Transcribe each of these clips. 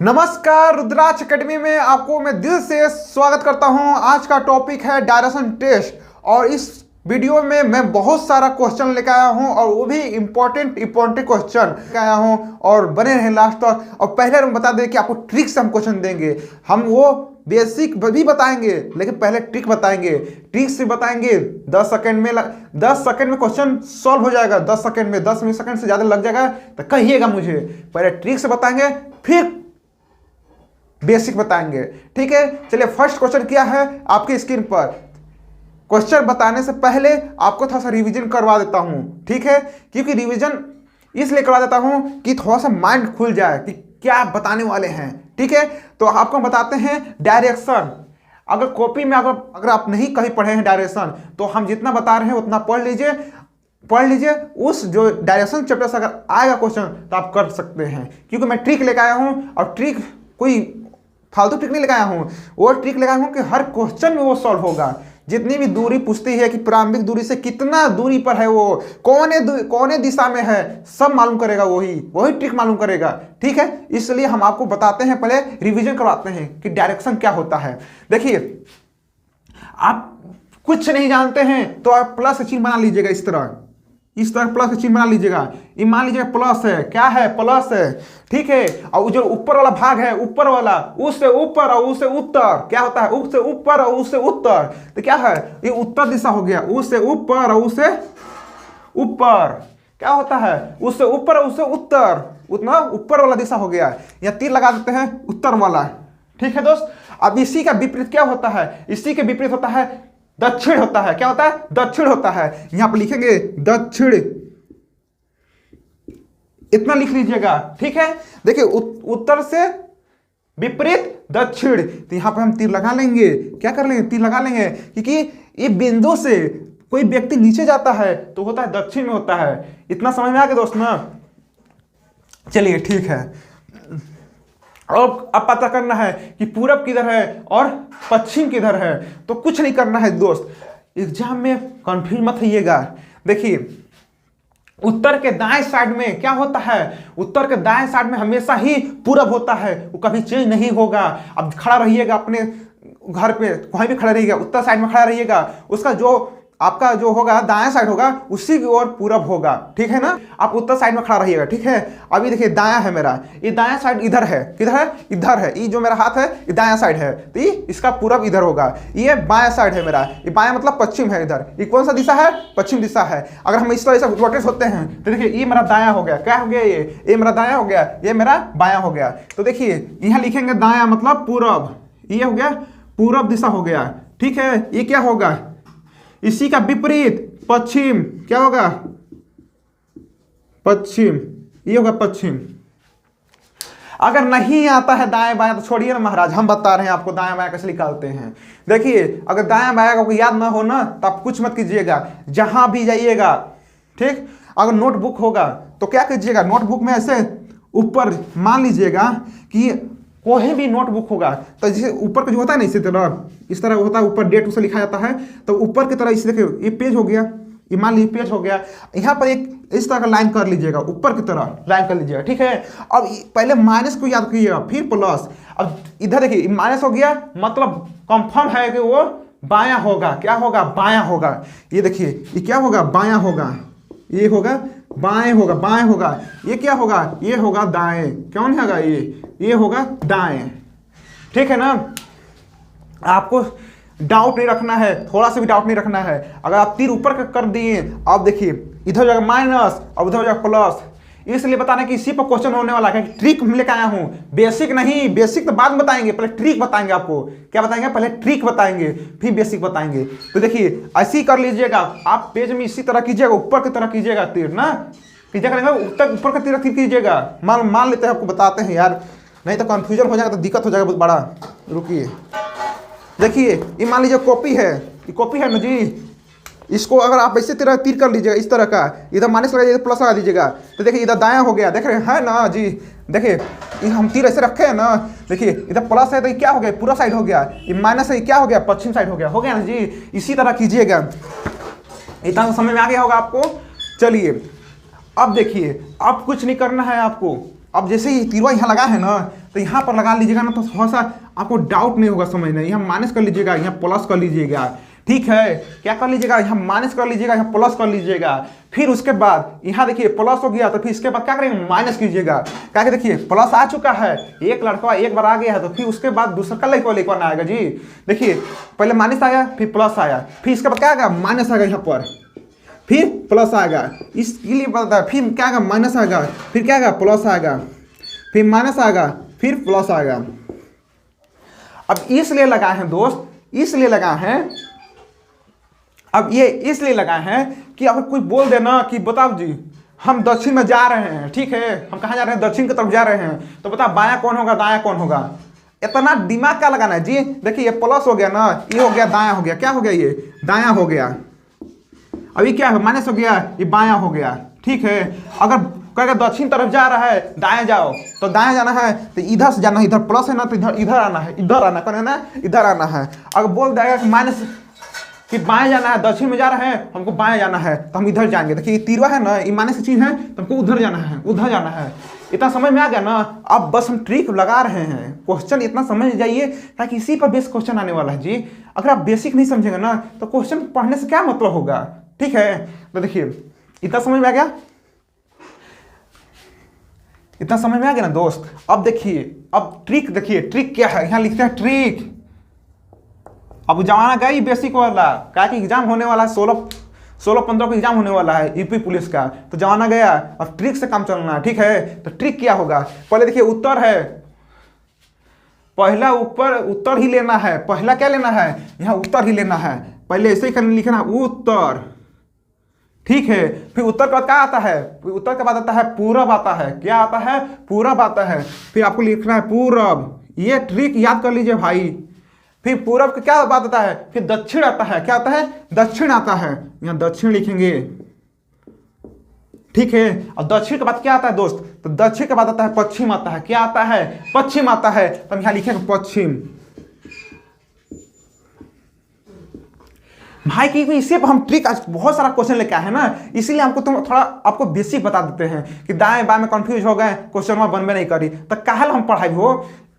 नमस्कार, रुद्राक्ष एकेडमी में आपको मैं दिल से स्वागत करता हूं। आज का टॉपिक है डायरेक्शन टेस्ट और इस वीडियो में मैं बहुत सारा क्वेश्चन लेकर आया हूं और वो भी इम्पोर्टेंट क्वेश्चन लेकर आया हूं और बने रहें लास्ट तक। और पहले हम बता दें कि आपको ट्रिक से हम क्वेश्चन देंगे, हम वो बेसिक भी बताएंगे लेकिन पहले ट्रिक बताएंगे। ट्रिक से बताएंगे 10 सेकंड में क्वेश्चन सॉल्व हो जाएगा। 10 सेकंड में 10 सेकंड से ज़्यादा लग जाएगा तो कहिएगा मुझे। पहले ट्रिक से बताएंगे फिर बेसिक बताएंगे, ठीक है। चलिए फर्स्ट क्वेश्चन क्या है आपकी स्क्रीन पर। क्वेश्चन बताने से पहले आपको थोड़ा सा रिवीजन करवा देता हूं, ठीक है। क्योंकि रिवीजन इसलिए करवा देता हूं कि थोड़ा सा माइंड खुल जाए कि क्या बताने वाले हैं, ठीक है। तो आपको बताते हैं डायरेक्शन। अगर कॉपी में अगर आप नहीं कहीं पढ़े हैं डायरेक्शन तो हम जितना बता रहे हैं उतना पढ़ लीजिए। उस जो डायरेक्शन चैप्टर से अगर आएगा क्वेश्चन तो आप कर सकते हैं। क्योंकि मैं ट्रिक लेकर आया हूं और ट्रिक कोई फालतू ट्रिक नहीं लगाया हूँ, वो ट्रिक लगाया हूँ कि हर क्वेश्चन में वो सॉल्व होगा। जितनी भी दूरी पूछती है कि प्रारंभिक दूरी से कितना दूरी पर है, वो कौने दिशा में है, सब मालूम करेगा, वही ट्रिक मालूम करेगा, ठीक है। इसलिए हम आपको बताते हैं, पहले रिवीजन करवाते हैं कि डायरेक्शन क्या होता है। देखिए आप कुछ नहीं जानते हैं तो आप प्लस चिन्ह बना लीजिएगा, इस तरह प्लस चिन्ह बना लीजिएगा। ये मान लीजिएगा प्लस है, क्या है, प्लस है, ठीक है। और जो ऊपर वाला भाग है, ऊपर वाला, उससे ऊपर और उससे उत्तर क्या होता है, उससे ऊपर और उससे उत्तर, तो क्या है, ये उत्तर दिशा हो गया। उससे ऊपर और उससे ऊपर क्या होता है, उससे ऊपर और उससे उत्तर, उतना ऊपर वाला दिशा हो गया। या तीर लगा देते हैं उत्तर वाला, ठीक है दोस्त। अब इसी का विपरीत क्या होता है, इसी के विपरीत होता है दक्षिण होता है। क्या होता है, दक्षिण होता है। यहां पर लिखेंगे दक्षिण, इतना लिख लीजिएगा, ठीक है। देखिए उत्तर से विपरीत दक्षिण, तो यहां पर हम तीर लगा लेंगे। क्या कर लेंगे, तीर लगा लेंगे, क्योंकि ये बिंदु से कोई व्यक्ति नीचे जाता है तो होता है दक्षिण में होता है। इतना समझ में आ गया दोस्त ना। चलिए ठीक है। और अब पता करना है कि पूरब किधर है और पश्चिम किधर है। तो कुछ नहीं करना है दोस्त, एग्जाम में कंफ्यूज मत होइएगा। देखिए उत्तर के दाएं साइड में क्या होता है, उत्तर के दाएं साइड में हमेशा ही पूरब होता है, वो कभी चेंज नहीं होगा। अब खड़ा रहिएगा अपने घर पे, कहीं भी खड़ा रहिएगा, उत्तर साइड में खड़ा रहिएगा, उसका जो आपका जो होगा दायां साइड होगा उसी की ओर पूरब होगा, ठीक है ना। आप उत्तर साइड में खड़ा रहिएगा, ठीक है। अभी देखिए दायां है मेरा, ये दायां साइड इधर है, किधर है, इधर है। ये जो मेरा हाथ है ये दायां साइड है, तो ये इसका पूरब इधर होगा। ये बायां साइड है मेरा, ये बायां मतलब पश्चिम है इधर। ये कौन सा दिशा है, पश्चिम दिशा है। अगर हम इस तरह से रोटेट होते हैं तो देखिए ये मेरा दायां हो गया, क्या हो गया, ये मेरा दायां हो गया, ये मेरा बायां हो गया। तो देखिए यहाँ लिखेंगे दायां मतलब पूरब, ये हो गया पूरब दिशा हो गया, ठीक है। ये क्या होगा, इसी का विपरीत पश्चिम, क्या होगा, पश्चिम, ये होगा पश्चिम। अगर नहीं आता है दाएं बाएं तो छोड़िए ना महाराज, हम बता रहे हैं आपको दाएं बाएं कैसे निकालते हैं। देखिए अगर दाएं बाएं आपको याद ना हो ना तो आप कुछ मत कीजिएगा, जहां भी जाइएगा, ठीक। अगर नोटबुक होगा तो क्या कीजिएगा, नोटबुक में ऐसे ऊपर मान लीजिएगा कि कोई भी नोटबुक होगा तो जैसे ऊपर का जो होता है ना इस तरह होता है, ऊपर डेट उसे लिखा जाता है। तो ऊपर की तरह इसे देखिए ये पेज हो गया, ये मान लीजिए पेज हो गया। यहाँ पर एक इस तरह का लाइन कर लीजिएगा, ऊपर की तरह लाइन कर लीजिएगा, ठीक है। अब पहले माइनस को याद कीजिएगा फिर प्लस। अब इधर देखिए माइनस हो गया मतलब कंफर्म है कि वो बायां होगा, क्या होगा, बायां होगा। ये देखिए ये क्या होगा, बायां होगा, ये होगा बाएं होगा, बाएं होगा। ये क्या होगा, ये होगा दाएं, कौन होगा, ये होगा दाएं, ठीक है ना। आपको डाउट नहीं रखना है, थोड़ा सा भी डाउट नहीं रखना है। अगर आप तीर ऊपर कर दिए, अब देखिए इधर हो जाएगा माइनस और उधर हो जाएगा प्लस। इसलिए बताने कि इसी पर क्वेश्चन होने वाला है। ट्रिक हम लेकर आया हूं, बेसिक नहीं, बेसिक तो बाद में बताएंगे, पहले ट्रिक बताएंगे आपको। क्या बताएंगे, पहले ट्रिक बताएंगे फिर बेसिक बताएंगे। तो देखिए ऐसे ही कर लीजिएगा, आप पेज में इसी तरह कीजिएगा, ऊपर की तरह कीजिएगा तीर ना, कीजिएगा ऊपर का तीर कीजिएगा। मान लेते हैं, आपको बताते हैं यार, नहीं तो कंफ्यूजन हो जाएगा तो दिक्कत हो जाएगा बहुत बड़ा। रुकिए देखिए ये मान लीजिए कॉपी है, ये कॉपी है ना जी। इसको अगर आप ऐसे तरह तीर कर लीजिएगा इस तरह का, इधर माइनस लगा दीजिएगा, प्लस लगा दीजिएगा, तो देखिए इधर दायां हो गया, देख रहे हैं ना जी। देखिए हम तीर ऐसे रखे हैं ना, देखिए इधर प्लस है तो ये क्या हो गया, पूरा साइड हो गया। ये माइनस है, क्या हो गया, पश्चिम साइड हो गया ना जी। इसी तरह कीजिएगा, इतना समझ में आ गया होगा आपको। चलिए अब देखिए, अब कुछ नहीं करना है आपको, अब जैसे ही तीरवा यहाँ लगा है ना, तो यहाँ पर लगा लीजिएगा ना, तो थोड़ा सा आपको डाउट नहीं होगा समझना। यहाँ माइनस कर लीजिएगा, यहाँ प्लस कर लीजिएगा, ठीक है। क्या कर लीजिएगा, यहाँ माइनस कर लीजिएगा, यहाँ प्लस कर लीजिएगा। फिर उसके बाद यहाँ देखिए प्लस हो गया, तो फिर इसके बाद क्या करेंगे, माइनस कीजिएगा। क्या कि देखिए प्लस आ चुका है, एक लड़का एक बार आ गया है, तो फिर उसके बाद दूसरा का लिखवाना आएगा जी। देखिए पहले माइनस आया, फिर प्लस आया, फिर इसके बाद क्या आएगा, माइनस आएगा यहाँ पर, फिर प्लस आएगा। इसके लिए पता है, फिर क्या आएगा, माइनस आएगा, फिर क्या आएगा, प्लस आएगा, फिर माइनस आएगा, फिर प्लस आएगा। अब इसलिए लगा है दोस्त, इसलिए लगा है, अब ये इसलिए लगा है कि अगर कोई बोल देना कि बताओ जी हम दक्षिण में जा रहे हैं, ठीक है, हम कहाँ जा रहे हैं, दक्षिण की तरफ जा रहे हैं, तो बताओ बायां कौन होगा, दायां कौन होगा। इतना दिमाग क्या लगाना है जी। देखिए ये प्लस हो गया ना, ये हो गया दायां हो गया, क्या हो गया, ये दायां हो गया। अभी क्या है, माइनस हो गया, ये बायां हो गया, ठीक है। अगर कहेगा दक्षिण तरफ जा रहा है, दाएं जाओ, तो दाएं जाना है तो इधर से जाना है, इधर प्लस है ना, तो इधर आना है, इधर आना, कौन है ना, इधर आना है। अगर बोल देगा कि माइनस कि बाएं जाना है, दक्षिण में जा रहे हैं, हमको बाएं जाना है, तो हम इधर जाएंगे। देखिए ये तीरवा है ना, ये माइनस की चीज है, तो हमको उधर जाना है, उधर जाना है। इतना समझ में आ गया ना। अब बस हम ट्रिक लगा रहे हैं, क्वेश्चन इतना समझ जाइए ताकि इसी पर बेस क्वेश्चन आने वाला है जी। अगर आप बेसिक नहीं समझेंगे ना, तो क्वेश्चन पढ़ने से क्या मतलब होगा, ठीक है। तो देखिए इतना समझ में आ गया, इतना समझ में आ गया ना दोस्त। अब देखिए, अब ट्रिक देखिए, ट्रिक क्या है, यहाँ लिखते हैं ट्रिक। अब जमाना गई बेसिक वाला, क्या कि एग्जाम होने वाला है, 16-15 को एग्जाम होने वाला है यूपी पुलिस का, तो जमाना गया, अब ट्रिक से काम चलना है, ठीक है। तो ट्रिक क्या होगा, पहले देखिए उत्तर है, पहला ऊपर उत्तर ही लेना है, पहला क्या लेना है, यहाँ उत्तर ही लेना है। पहले ऐसे ही लिखना उत्तर, ठीक है। फिर उत्तर के बाद क्या आता है, उत्तर के बाद आता है पूरब आता है, क्या आता है, पूरब आता है। फिर आपको लिखना है पूरब, ये ट्रिक याद कर लीजिए भाई। फिर पूरब का क्या बात आता है, फिर दक्षिण आता है, क्या आता है, दक्षिण आता है, यहाँ दक्षिण लिखेंगे, ठीक है। और दक्षिण के बाद क्या आता है दोस्त, तो दक्षिण के बाद आता है पश्चिम आता है, क्या आता है, पश्चिम आता है, तो हम यहाँ लिखेंगे पश्चिम भाई। की इसी पर हम ट्रिक आज बहुत सारा क्वेश्चन लेके आए हैं ना, इसीलिए हमको तुम थोड़ा आपको बेसिक बता देते हैं कि दाएं बाएं में कंफ्यूज हो गए, क्वेश्चन में बनबे नहीं करी, तो काहे हम पढ़ाई हो।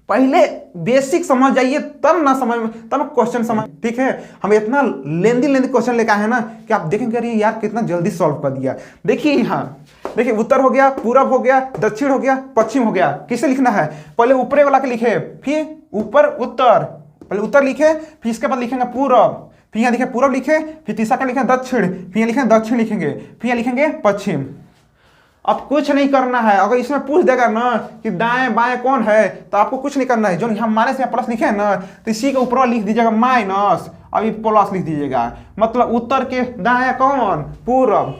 पहले बेसिक समझ जाइए, तब ना समझ में, तब क्वेश्चन समझ, ठीक है। हम इतना लेंदी क्वेश्चन लेके आए हैं ना कि आप देखेंगे अरे यार कितना जल्दी सॉल्व कर दिया। देखिए यहाँ देखिए उत्तर हो गया, पूरब हो गया, दक्षिण हो गया, पश्चिम हो गया। किसे लिखना है, पहले ऊपरे वाला के लिखे, फिर ऊपर उत्तर, पहले उत्तर लिखे, फिर इसके बाद लिखेंगे पूरब, फिर यहाँ लिखे पूरब लिखे, फिर तीसरा का लिखे दक्षिण, फिर यहाँ लिखेंगे दक्षिण लिखेंगे, फिर यहाँ लिखेंगे पश्चिम। अब कुछ नहीं करना है। अगर इसमें पूछ देगा ना कि दाएं बाएं कौन है, तो आपको कुछ नहीं करना है। जो यहाँ माइनस या प्लस लिखे हैं ना, तो इसी के ऊपर लिख दीजिएगा माइनस, अभी प्लस लिख दीजिएगा। मतलब उत्तर के दाएं कौन, पूरब,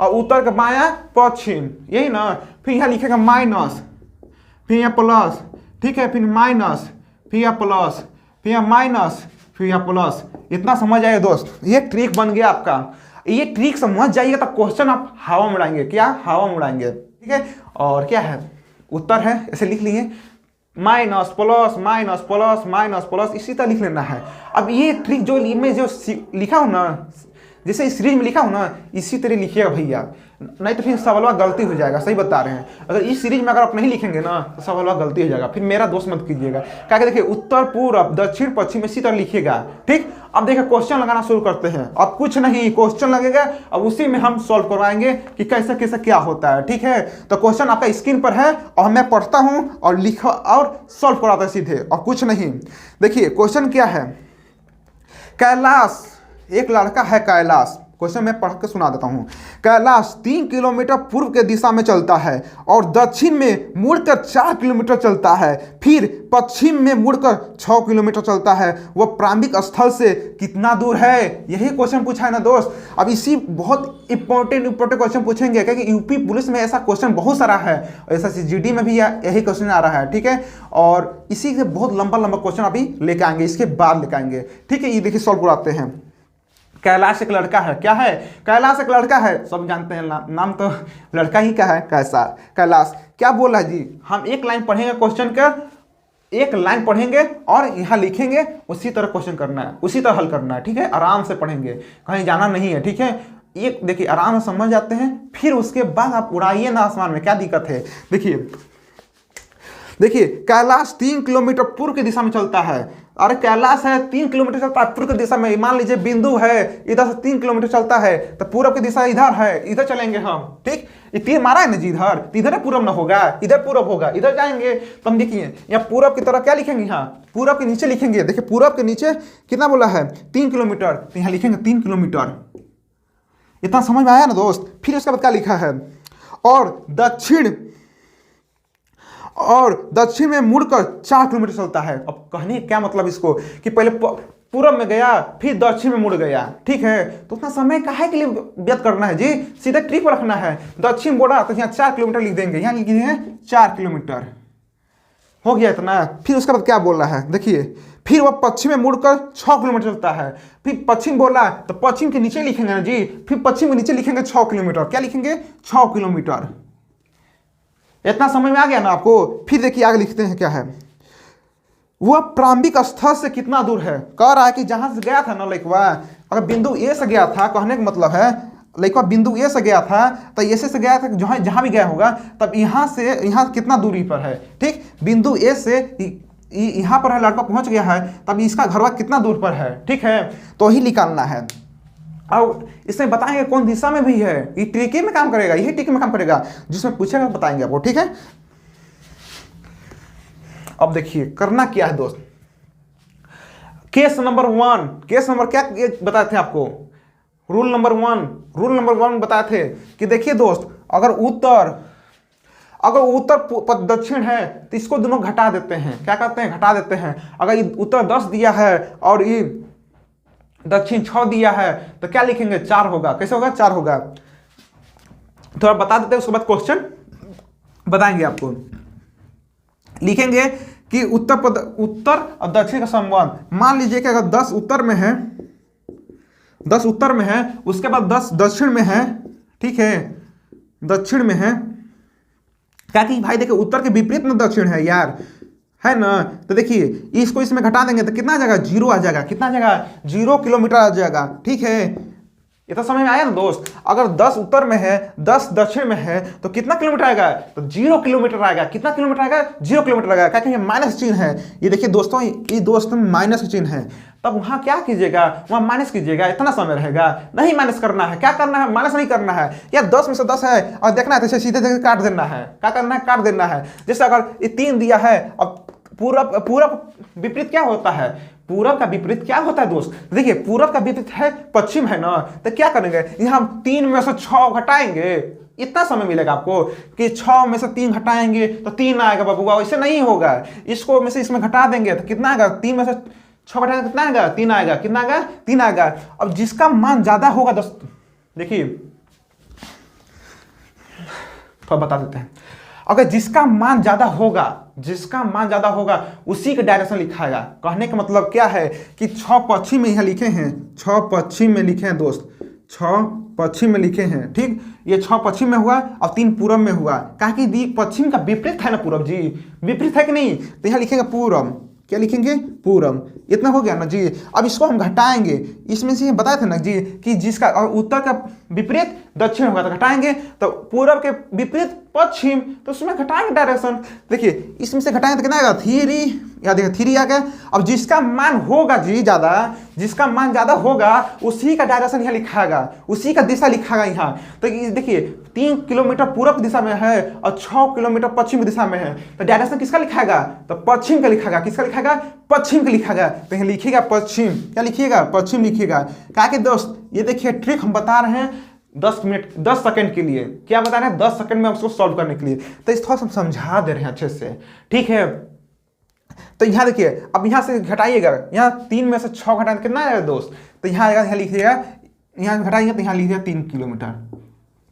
और उत्तर के बायां पश्चिम, यही ना। फिर यहाँ लिखेगा माइनस, फिर यहाँ प्लस, ठीक है, फिर माइनस, फिर यहाँ प्लस, फिर यहाँ माइनस, फिर यहाँ प्लस। इतना समझ आइए दोस्त, ये ट्रिक बन गया आपका। ये ट्रिक समझ जाइएगा तो क्वेश्चन आप हवा में उड़ाएंगे, क्या हवा में उड़ाएंगे, ठीक है। और क्या है, उत्तर है, ऐसे लिख लिए, minus plus minus plus minus plus, इसी तरह लिख लेना है। अब ये ट्रिक जो मैं जो लिखा हूँ ना, जैसे इस सीरीज में लिखा हूँ ना, इसी तरह लिखिएगा भैया, नहीं तो फिर सवाल गलती हो जाएगा। सही बता रहे हैं, अगर इस सीरीज में अगर आप नहीं लिखेंगे ना, तो सवाल गलती हो जाएगा, फिर मेरा दोस्त मत कीजिएगा। क्या देखिए उत्तर पूरब दक्षिण पश्चिम इसी तरह लिखिएगा, ठीक। अब देखिए क्वेश्चन लगाना शुरू करते हैं। अब कुछ नहीं, क्वेश्चन लगेगा, अब उसी में हम सॉल्व करवाएंगे कि कैसे कैसे क्या होता है, ठीक है। तो क्वेश्चन आपका स्क्रीन पर है और मैं पढ़ता हूँ और लिखा और सॉल्व कराता है सीधे, और कुछ नहीं। देखिए क्वेश्चन क्या है, कैलाश, एक लड़का है कैलाश, क्वेश्चन मैं पढ़ के सुना देता हूँ। कैलाश 3 किलोमीटर पूर्व के दिशा में चलता है और दक्षिण में मुड़कर 4 किलोमीटर चलता है, फिर पश्चिम में मुड़कर 6 किलोमीटर चलता है। वह प्रारंभिक स्थल से कितना दूर है, यही क्वेश्चन पूछा है ना दोस्त। अब इसी बहुत इंपॉर्टेंट क्वेश्चन पूछेंगे, क्योंकि यूपी पुलिस में ऐसा क्वेश्चन बहुत सारा है, ऐसा SSGD में भी यही क्वेश्चन आ रहा है, ठीक है। और इसी से बहुत लंबा क्वेश्चन अभी लेके आएंगे, इसके बाद लेके आएंगे, ठीक है। ये देखिए सॉल्व कराते हैं। कैलाश एक लड़का है, क्या है, कैलाश एक लड़का है, सब जानते हैं, नाम तो लड़का ही का है, कैसार। कैलाश क्या बोला जी, हम एक लाइन पढ़ेंगे क्वेश्चन का, एक लाइन पढ़ेंगे और यहाँ लिखेंगे, उसी तरह क्वेश्चन करना है, उसी तरह हल करना है, ठीक है। आराम से पढ़ेंगे, कहीं जाना नहीं है, ठीक है। एक देखिए आराम से समझ जाते हैं, फिर उसके बाद आप उड़ाइए ना आसमान में, क्या दिक्कत है। देखिए देखिए कैलाश 3 किलोमीटर पूर्व की दिशा में चलता है। अरे कैलाश है 3 किलोमीटर चलता है पूर्व की दिशा में। मान लीजिए बिंदु है इधर से 3 किलोमीटर चलता है तो पूर्व की दिशा इधर है, इधर चलेंगे हम। ठीक, ये तीर मारा है ना जी इधर, तो इधर पूर्व ना होगा, इधर पूर्व होगा, इधर जाएंगे तो हम देखिए यहाँ पूर्व की तरह क्या लिखेंगे, यहाँ पूर्व के नीचे लिखेंगे। देखिए पूर्व के नीचे कितना बोला है 3 किलोमीटर, तो यहाँ लिखेंगे 3 किलोमीटर। इतना समझ में आया ना दोस्त। फिर उसके बाद क्या लिखा है, और दक्षिण में मुड़कर 4 किलोमीटर चलता है। अब कहने क्या मतलब इसको कि पहले पूरब में गया फिर दक्षिण में मुड़ गया। ठीक है, तो उतना समय काहे के लिए व्यर्थ करना है जी, सीधा ट्रिक रखना है। दक्षिण बोला तो यहाँ 4 किलोमीटर लिख देंगे, यहाँ लिख देंगे 4 किलोमीटर, हो गया इतना। फिर उसके बाद क्या बोल रहा है देखिए, फिर वह पश्चिम में मुड़कर 6 किलोमीटर चलता है। फिर पश्चिम बोला तो पश्चिम के नीचे लिखेंगे ना जी, फिर पश्चिम के नीचे लिखेंगे 6 किलोमीटर। क्या लिखेंगे 6 किलोमीटर। इतना समझ में आ गया ना आपको। फिर देखिए आगे लिखते हैं क्या है, वह प्रारंभिक स्थल से कितना दूर है। कह रहा है कि जहां से गया था ना लड़कवा, अगर बिंदु ए से गया था, कहने का मतलब है लड़कवा बिंदु ए से गया था तो ए से गया था, जहां भी गया होगा तब यहाँ से यहाँ कितना दूरी पर है। ठीक, बिंदु ए से यहाँ पर है, लड़का पहुंच गया है, तब इसका घरवा कितना दूर पर है। ठीक है, तो ही निकालना है। अब इसमें बताएंगे कौन दिशा में भी है, ये ट्रिक में काम करेगा, यही ट्रिक में काम करेगा, जिसमें पूछेगा बताएंगे आपको। ठीक है, अब देखिए करना क्या है दोस्त। केस नंबर 1, केस नंबर क्या बताए थे आपको, रूल नंबर 1 बताए थे कि देखिए दोस्त, अगर उत्तर दक्षिण है तो इसको दोनों घटा देते हैं। क्या कहते हैं, घटा देते हैं। अगर ये उत्तर 10 दिया है और ये दक्षिण 6 दिया है तो क्या लिखेंगे 4 होगा। कैसे होगा 4 होगा, थोड़ा बता देते हैं, उसके बाद क्वेश्चन बताएंगे आपको। लिखेंगे कि उत्तर और दक्षिण का संबंध। मान लीजिए कि अगर 10 उत्तर में है, 10 उत्तर में है, उसके बाद 10 दक्षिण में है। ठीक है, दक्षिण में है, क्या कि भाई देखिए उत्तर के विपरीत में दक्षिण है यार, है ना। तो देखिए इसको इसमें घटा देंगे तो कितना आ जाएगा, 0 आ जाएगा। कितना आ जाएगा, 0 किलोमीटर आ जाएगा। ठीक है, ये तो समझ में आया ना दोस्त। अगर 10 उत्तर में है 10 दक्षिण में है तो कितना किलोमीटर आएगा, तो 0 किलोमीटर आएगा। कितना किलोमीटर आएगा, 0 किलोमीटर आएगा। क्या कहेंगे माइनस चिन्ह है, ये देखिए दोस्तों, ये दोस्तों माइनस चिन्ह है, तब वहां क्या कीजिएगा, वहां माइनस कीजिएगा। इतना समय रहेगा, नहीं माइनस करना है। क्या करना है, माइनस नहीं करना है यार। 10 में से 10 है और देखना है तो सीधे काट देना है। क्या करना है, काट देना है। जैसे अगर ये 3 दिया है, अब पूरा विपरीत क्या होता है, पूरब का विपरीत क्या होता है दोस्त। देखिए पूरब का विपरीत है पश्चिम, है ना। तो क्या करेंगे, यहाँ हम 3 में से 6 घटाएंगे। इतना समय मिलेगा आपको कि 6 में से 3 घटाएंगे तो 3 आएगा बाबूआ। वैसे नहीं होगा, इसको में से इसमें घटा देंगे तो कितना आएगा, 3 में से 6 घटाएंगे कितना आएगा, 3 आएगा। कितना आएगा, 3 आएगा। अब जिसका मान ज्यादा होगा दोस्त, देखिए तो बता देते हैं, अगर जिसका मान ज्यादा होगा उसी का डायरेक्शन लिखाएगा। कहने का मतलब क्या है कि 6 पश्चिम में यहाँ लिखे हैं, 6 पश्चिम में लिखे हैं दोस्त, 6 पश्चिम में लिखे हैं। ठीक, ये 6 पश्चिम में हुआ और 3 पूरब में हुआ। कहा कि पश्चिम का विपरीत है ना पूरब जी, विपरीत है कि नहीं, तो यहाँ लिखेंगे पूरब। क्या लिखेंगे, पूरब। इतना हो गया ना जी। अब इसको हम घटाएंगे, इसमें से बताए थे ना जी कि जिसका उत्तर का विपरीत दक्षिण होगा तो घटाएंगे, तो पूरब के विपरीत पश्चिम, तो उसमें घटाएंगे डायरेक्शन। देखिए इसमें से घटाएंगे तो कितना आएगा, 3, या देखिए 3 आ गया। अब जिसका मान होगा जी ज्यादा, जिसका मान ज्यादा होगा उसी का डायरेक्शन यहाँ लिखाएगा, उसी का दिशा लिखाएगा यहाँ। तो देखिए 3 किलोमीटर पूरब दिशा में है और 6 किलोमीटर पश्चिम दिशा में है, तो डायरेक्शन किसका लिखाएगा, तो पश्चिम का लिखाएगा। किसका लिखाएगा, पश्चिम का लिखाएगा। तो यहाँ लिखिएगा पश्चिम। क्या लिखिएगा, पश्चिम लिखिएगा। क्या कि दोस्त ये देखिए ट्रिक हम बता रहे हैं 10 सेकंड के लिए। क्या बता रहे हैं, 10 सेकंड में उसको सॉल्व करने के लिए, तो इस थोड़ा सा समझा दे रहे हैं अच्छे से। ठीक है, तो यहाँ देखिए, अब यहाँ से घटाइएगा, यहाँ 3 में से 6 घटाएंगे कितना आएगा दोस्त, तो यहाँ आएगा, यहाँ लिखिएगा, यहाँ घटाएंगे तो यहाँ लिखिएगा 3 किलोमीटर।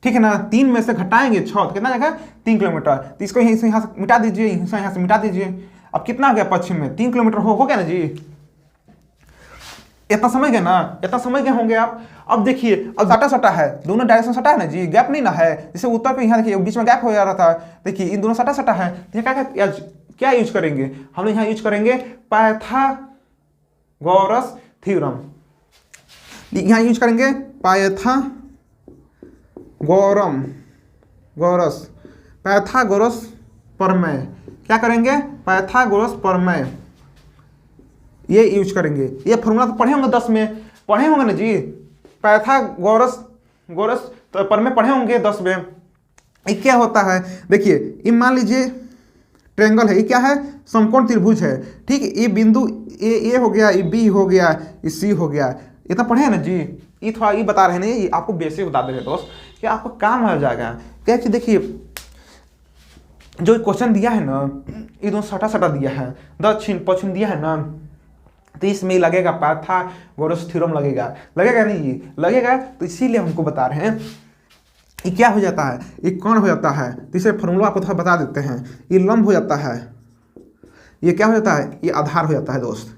ठीक है ना, 3 में से घटाएंगे 6 तो कितना आएगा, 3 किलोमीटर। तो इसको यहाँ से मिटा दीजिए, यहाँ से मिटा दीजिए। अब कितना आ गया पश्चिम में, 3 किलोमीटर हो गया ना जी। इतना समझ गए ना, इतना समझ गए होंगे आप। अब देखिए अब सटा है, दोनों डायरेक्शन सटा है ना जी, गैप नहीं ना है। जैसे उत्तर पे यहाँ देखिए बीच में गैप हो जा रहा था, देखिए इन दोनों सटा है। तो क्या यूज करेंगे, हम यहाँ यूज करेंगे पाइथागोरस थ्योरम। यहाँ यूज करेंगे पाइथागोरस प्रमेय। क्या करेंगे, पाइथागोरस प्रमेय ये यूज करेंगे। ये फॉर्मूला तो पढ़े होंगे 10 में, पढ़े होंगे ना जी, पाइथागोरस प्रमेय पढ़े होंगे 10 में। ये क्या होता है, देखिए ये मान लीजिए ट्रायंगल है, ये क्या है, समकोण त्रिभुज है, ठीक है। ये बिंदु ए हो गया, ये बी हो गया, ये सी हो गया, ये तो पढ़े हैं ना जी। ये थोड़ा ये बता रहे हैं, ये आपको बेसिक बता दे रहे दोस्त, कि आपको काम हो जाएगा। क्या कि देखिए जो क्वेश्चन दिया है ना, ये दोनों सटा सटा दिया है, दक्षिण पश्चिम दिया है ना, तो इसमें लगेगा पाइथागोरस थ्योरम लगेगा, लगेगा नहीं ये लगेगा, तो इसीलिए हमको बता रहे हैं। ये क्या हो जाता है, ये कौन हो जाता है, तीसरे फॉर्मूला आपको थोड़ा बता देते हैं। ये लंब हो जाता है, ये क्या हो जाता है, ये आधार हो जाता है दोस्त,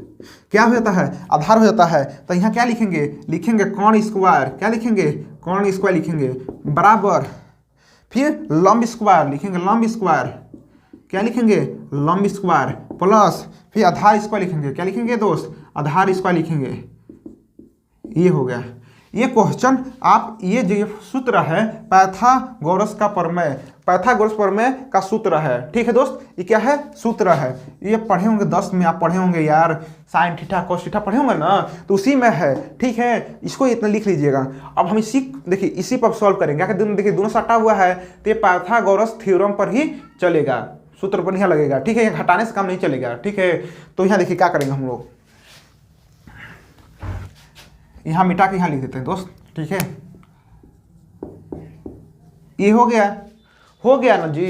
क्या हो जाता है, आधार हो जाता है। तो यहाँ क्या लिखेंगे, लिखेंगे कॉन स्क्वायर, क्या लिखेंगे, कॉन स्क्वायर लिखेंगे, बराबर, फिर लंब स्क्वायर लिखेंगे, लंब स्क्वायर, क्या लिखेंगे, लंब स्क्वायर, प्लस फिर आधार स्क्वायर लिखेंगे, क्या लिखेंगे दोस्त, आधार स्क्वायर लिखेंगे। ये हो गया ये क्वेश्चन। आप ये जो सूत्र है पाइथागोरस का प्रमेय, पाइथागोरस प्रमेय का सूत्र है, ठीक है दोस्त। ये क्या है, सूत्र है। ये पढ़े होंगे 10 में, आप पढ़े होंगे यार, साइन थीटा कोस थीटा पढ़े होंगे ना, तो उसी में है, ठीक है। इसको इतना लिख लीजिएगा। अब हम इसी देखिए इसी पर सॉल्व करेंगे। क्या देखिए दोनों सटा हुआ है, तो ये पाइथागोरस थ्योरम पर ही चलेगा, सूत्र पर नहीं लगेगा, ठीक है। यहाँ घटाने से काम नहीं चलेगा, ठीक है। तो यहाँ देखिए क्या करेंगे हम लोग, यहाँ मिटा के यहाँ लिख देते हैं दोस्त, ठीक है। ये हो गया ना जी,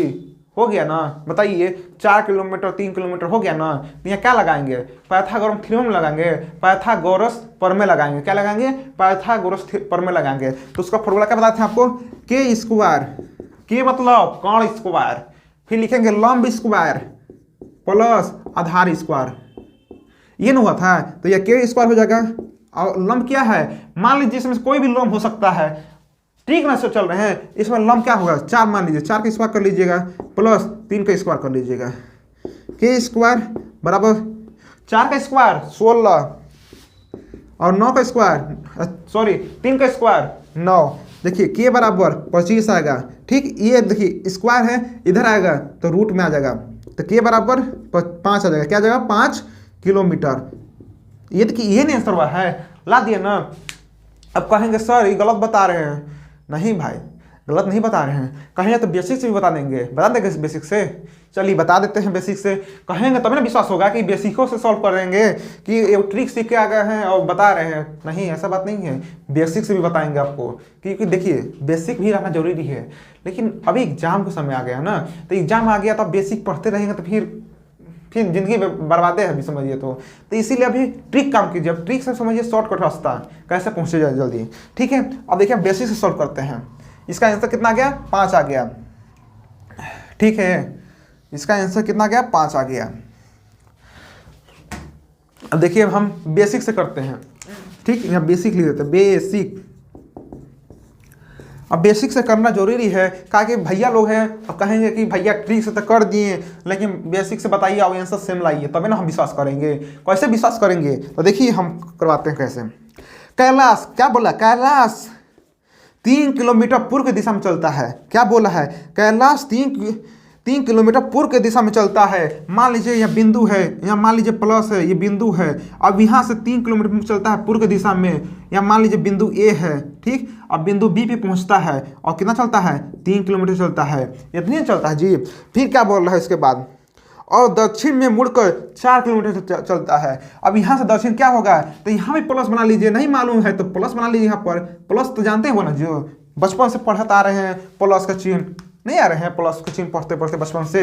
हो गया ना, बताइए 4 किलोमीटर 3 किलोमीटर हो गया ना। तो यहाँ क्या लगाएंगे, पाइथागोरस थ्योरम लगाएंगे, पाइथागोरस प्रमेय लगाएंगे, क्या लगाएंगे, पाइथागोरस प्रमेय लगाएंगे। तो उसका फॉर्मूला क्या बताते हैं आपको, के स्क्वायर, के मतलब कॉन स्क्वायर, फिर लिखेंगे लंब स्क्वायर प्लस आधार स्क्वायर। ये ना हुआ था, तो यह के स्क्वायर हो जाएगा। और लंब क्या है, मान लीजिए इसमें कोई भी लंब हो सकता है, ठीक ना, से चल रहे हैं। इसमें लंब क्या होगा, 4 मान लीजिए, 4 का स्क्वायर कर लीजिएगा प्लस 3 का स्क्वायर कर लीजिएगा, के स्क्वायर बराबर 4 का स्क्वायर 16 और 9 का स्क्वायर, सॉरी 3 का स्क्वायर 9। देखिए के बराबर 25 आएगा, ठीक। ये देखिए स्क्वायर है, इधर आएगा तो रूट में आ जाएगा, तो के बराबर 5 आ जाएगा, क्या आ जाएगा, 5 किलोमीटर। ये देखिए ये नहीं आंसर हुआ है, ला दिए ना। अब कहेंगे सर ये गलत बता रहे हैं, नहीं भाई गलत नहीं बता रहे हैं, कहेंगे तो बेसिक से भी बता देंगे, बता देंगे बेसिक से, चलिए बता देते हैं बेसिक से। कहेंगे तब ना विश्वास होगा कि बेसिकों से सॉल्व करेंगे, कि ये ट्रिक सीख के आ गए हैं और बता रहे हैं, नहीं ऐसा बात नहीं है, बेसिक से भी बताएंगे आपको। क्योंकि देखिए बेसिक भी रहना जरूरी है, लेकिन अभी एग्जाम का समय आ गया ना, तो एग्जाम आ गया तो आप बेसिक पढ़ते रहेंगे तो फिर जिंदगी बर्बादे है अभी, समझिए। तो इसीलिए अभी ट्रिक काम कीजिए, अब ट्रिक से समझिए शॉर्टकट रास्ता कैसे पहुंचे जाए जल्दी, ठीक है। अब देखिए बेसिक से सॉल्व करते हैं। इसका आंसर कितना आ गया, 5 आ गया, ठीक है। इसका आंसर कितना आ गया, 5 आ गया। अब देखिए हम बेसिक से करते हैं, ठीक, यहाँ बेसिक लिख देते हैं, बेसिक। अब बेसिक से करना जरूरी है, कहा कि भैया लोग हैं अब कहेंगे कि भैया ट्रिक से तो कर दिए, लेकिन बेसिक से बताइए और आंसर सेम लाइए, तभी ना हम विश्वास करेंगे। कैसे विश्वास करेंगे, तो देखिए हम करवाते हैं कैसे। कैलाश, क्या बोला, कैलाश 3 किलोमीटर पूर्व की दिशा में चलता है, क्या बोला है, कैलाश 3 किलोमीटर पूर्व की दिशा में चलता है। मान लीजिए यह बिंदु है, यहाँ मान लीजिए प्लस है, ये बिंदु है। अब यहाँ से 3 किलोमीटर चलता है पूर्व की दिशा में, यहाँ मान लीजिए बिंदु ए है, ठीक। अब बिंदु बी पे पहुँचता है और कितना चलता है, 3 किलोमीटर चलता है, इतनी चलता है जी। फिर क्या बोल रहा है इसके बाद, और दक्षिण में मुड़कर 4 किलोमीटर चलता है। अब यहाँ से दक्षिण क्या होगा, तो यहाँ भी प्लस बना लीजिए, नहीं मालूम है तो प्लस बना लीजिए। यहाँ पर प्लस तो जानते हो ना, जो बचपन से पढ़ते आ रहे हैं, प्लस का चिन्ह नहीं आ रहे हैं, प्लस का चिन्ह पढ़ते पढ़ते बचपन से।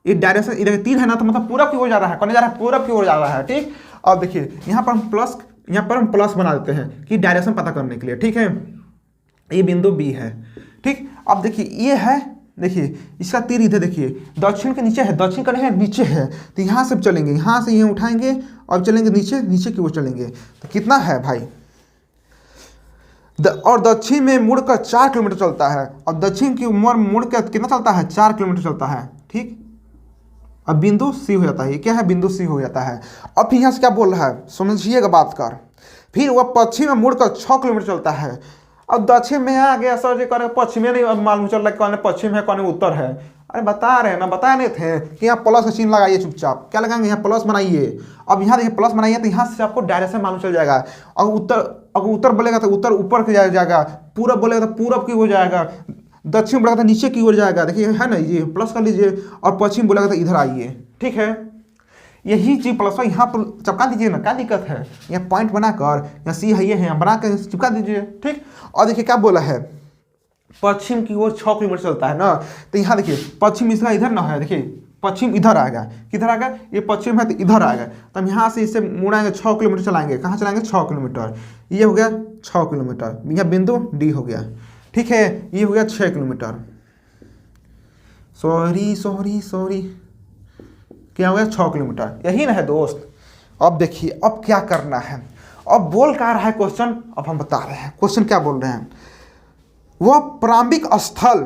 ये डायरेक्शन इधर 3 है ना, तो मतलब पूरब की ओर जा रहा है, कौन जा रहा है, पूरब की ओर जा रहा है, ठीक। अब देखिए यहाँ पर हम प्लस बना देते हैं कि डायरेक्शन पता करने के लिए, ठीक है। ये बिंदु बी है, ठीक। अब देखिए ये है, देखिए इसका तीर इधर देखिए दक्षिण के नीचे है, दक्षिण का नहीं है, नीचे है। तो यहाँ से चलेंगे, यहाँ से ये उठाएंगे और चलेंगे नीचे, नीचे की ओर चलेंगे। तो कितना है भाई, और दक्षिण में मुड़कर 4 किलोमीटर चलता है। और दक्षिण की उम्र मुड़कर कितना चलता है, 4 किलोमीटर चलता है, ठीक। अब बिंदु सी हो जाता है, ये क्या है, बिंदु सी हो जाता है। अब फिर यहाँ से क्या बोल रहा है, समझिएगा बात कर। फिर वह पश्चिम में मुड़कर 6 किलोमीटर चलता है। अब दक्षिण में आ गया सर जी, कौन पश्चिम में नहीं मालूम चल रहा है, कौन पश्चिम है कौन उत्तर है। अरे बता रहे हैं ना, बताए नहीं थे कि यहाँ प्लस का चिन्ह लगाइए चुपचाप। क्या लगाएंगे, यहाँ प्लस बनाइए। अब यहाँ देखिए प्लस बनाइए तो यहाँ से आपको डायरेक्शन मालूम चल जाएगा। अगर उत्तर बोलेगा तो उत्तर ऊपर की जाएगा, पूरब बोलेगा तो पूरब की हो जाएगा, दक्षिण बोलेगा तो नीचे की ओर जाएगा। देखिए है ना, ये प्लस कर लीजिए। और पश्चिम बोलेगा तो इधर आइए, ठीक है। यही चीज प्लस यहाँ पर चिपका दीजिए ना, क्या दिक्कत है। यहाँ पॉइंट बनाकर यहाँ सी है, ये है, यहाँ बना कर चिपका दीजिए, ठीक। और देखिए क्या बोला है, पश्चिम की ओर 6 किलोमीटर चलता है ना, तो यहाँ देखिए पश्चिम इसका इधर ना है, देखिए पश्चिम इधर आएगा, किधर आएगा, ये पश्चिम है तो इधर आएगा। तो हम यहाँ से इसे मुड़ाएंगे, 6 किलोमीटर चलाएंगे। कहाँ चलाएंगे, 6 किलोमीटर। ये हो गया 6 किलोमीटर, यह बिंदु डी हो गया, ठीक है। ये हो गया 6 किलोमीटर। सॉरी क्या हो गया, 6 किलोमीटर। यही ना है दोस्त। अब देखिए अब क्या करना है। अब बोल क्या रहा है क्वेश्चन, अब हम बता रहे हैं क्वेश्चन क्या बोल रहे हैं। वह प्रारंभिक स्थल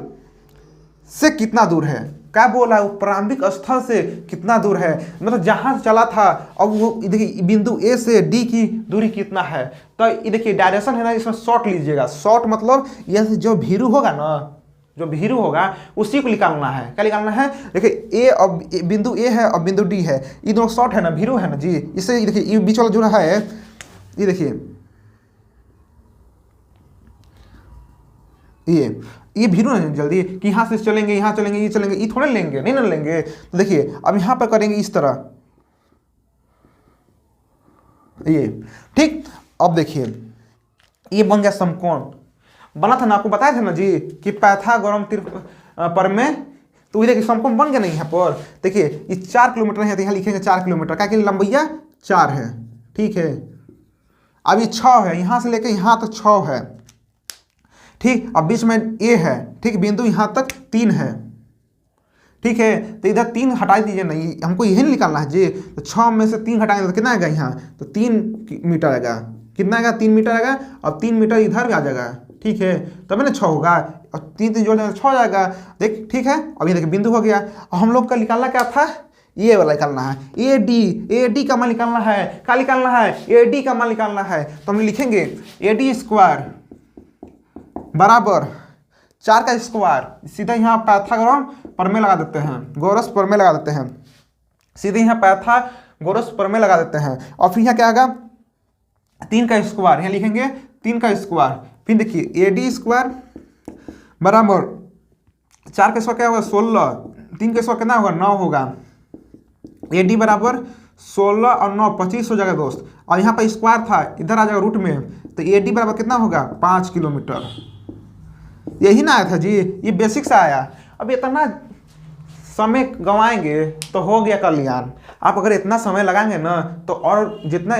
से कितना दूर है, क्या बोला है, वो प्रारंभिक स्थल से कितना दूर है, मतलब जहां से चला था। अब वो देखिए बिंदु ए से डी की दूरी कितना है। तो ये देखिए डायरेक्शन है ना, इसमें शॉर्ट लीजिएगा। शॉर्ट मतलब यह जो भीरू होगा ना, जो भीरू होगा उसी को निकालना है। क्या निकालना है, देखिए ए, अब बिंदु ए है और बिंदु डी है, ये दोनों शॉर्ट है ना, भीरू है ना जी। इससे देखिए ये बीच वाला जो है, ये देखिए ये भीरू ना जल्दी कि यहाँ से चलेंगे, यहाँ चलेंगे, ये चलेंगे, ये थोड़े लेंगे, नहीं ना लेंगे। तो देखिए अब यहाँ पर करेंगे इस तरह, ये ठीक। अब देखिए ये बन गया समकोण, बना था ना, आपको बताया था ना जी कि पाइथागोरस प्रमेय। तो ये देखिए समकोण बन गया नहीं यहाँ पर। देखिए ये 4 किलोमीटर है, तो यहाँ लिखेंगे 4 किलोमीटर, क्या कि लंबैया 4 है, ठीक है। अब ये 6 है, यहाँ से लेकर यहाँ तक 6 है, ठीक। अब बीच में ए है, ठीक, बिंदु यहाँ तक 3 है, ठीक है। तो इधर 3 हटा दीजिए, नहीं हमको यही निकालना है जी। तो 6 में से 3 हटाएंगे तो कितना आएगा, यहाँ तो 3 मीटर आएगा। कितना आएगा, 3 मीटर आएगा। और 3 मीटर इधर भी आ जाएगा, ठीक है, तब ना 6 होगा। और 3 जोड़ जाएगा 6 हो जाएगा, देख, ठीक है। अब ये देखिए बिंदु हो गया। और हम लोग का निकालना क्या था, ये वाला निकालना है, ए डी का मान निकालना है। क्या निकालना है, ए डी का मान निकालना है। तो हम लिखेंगे ए डी स्क्वायर बराबर 4 का स्क्वायर। सीधा यहाँ पाइथागोरस प्रमेय लगा देते हैं, गोरस प्रमेय लगा देते हैं, सीधे यहाँ पाइथागोरस प्रमेय लगा देते हैं। और फिर यहाँ क्या आएगा, 3 का स्क्वायर, यहाँ लिखेंगे 3 का स्क्वायर। फिर देखिए ए डी स्क्वायर बराबर 4 का स्क्वायर क्या होगा, 16, 3 का स्क्वायर कितना होगा, 9 होगा। ए डी बराबर 16 और 9 25 हो जाएगा दोस्त। और यहाँ पर स्क्वायर था, इधर आ जाएगा रूट में, तो ए डी बराबर कितना होगा, 5 किलोमीटर। यही ना आया था जी, ये बेसिक से आया। अब इतना समय गंवाएंगे तो हो गया कल्याण। आप अगर इतना समय लगाएंगे ना तो और जितना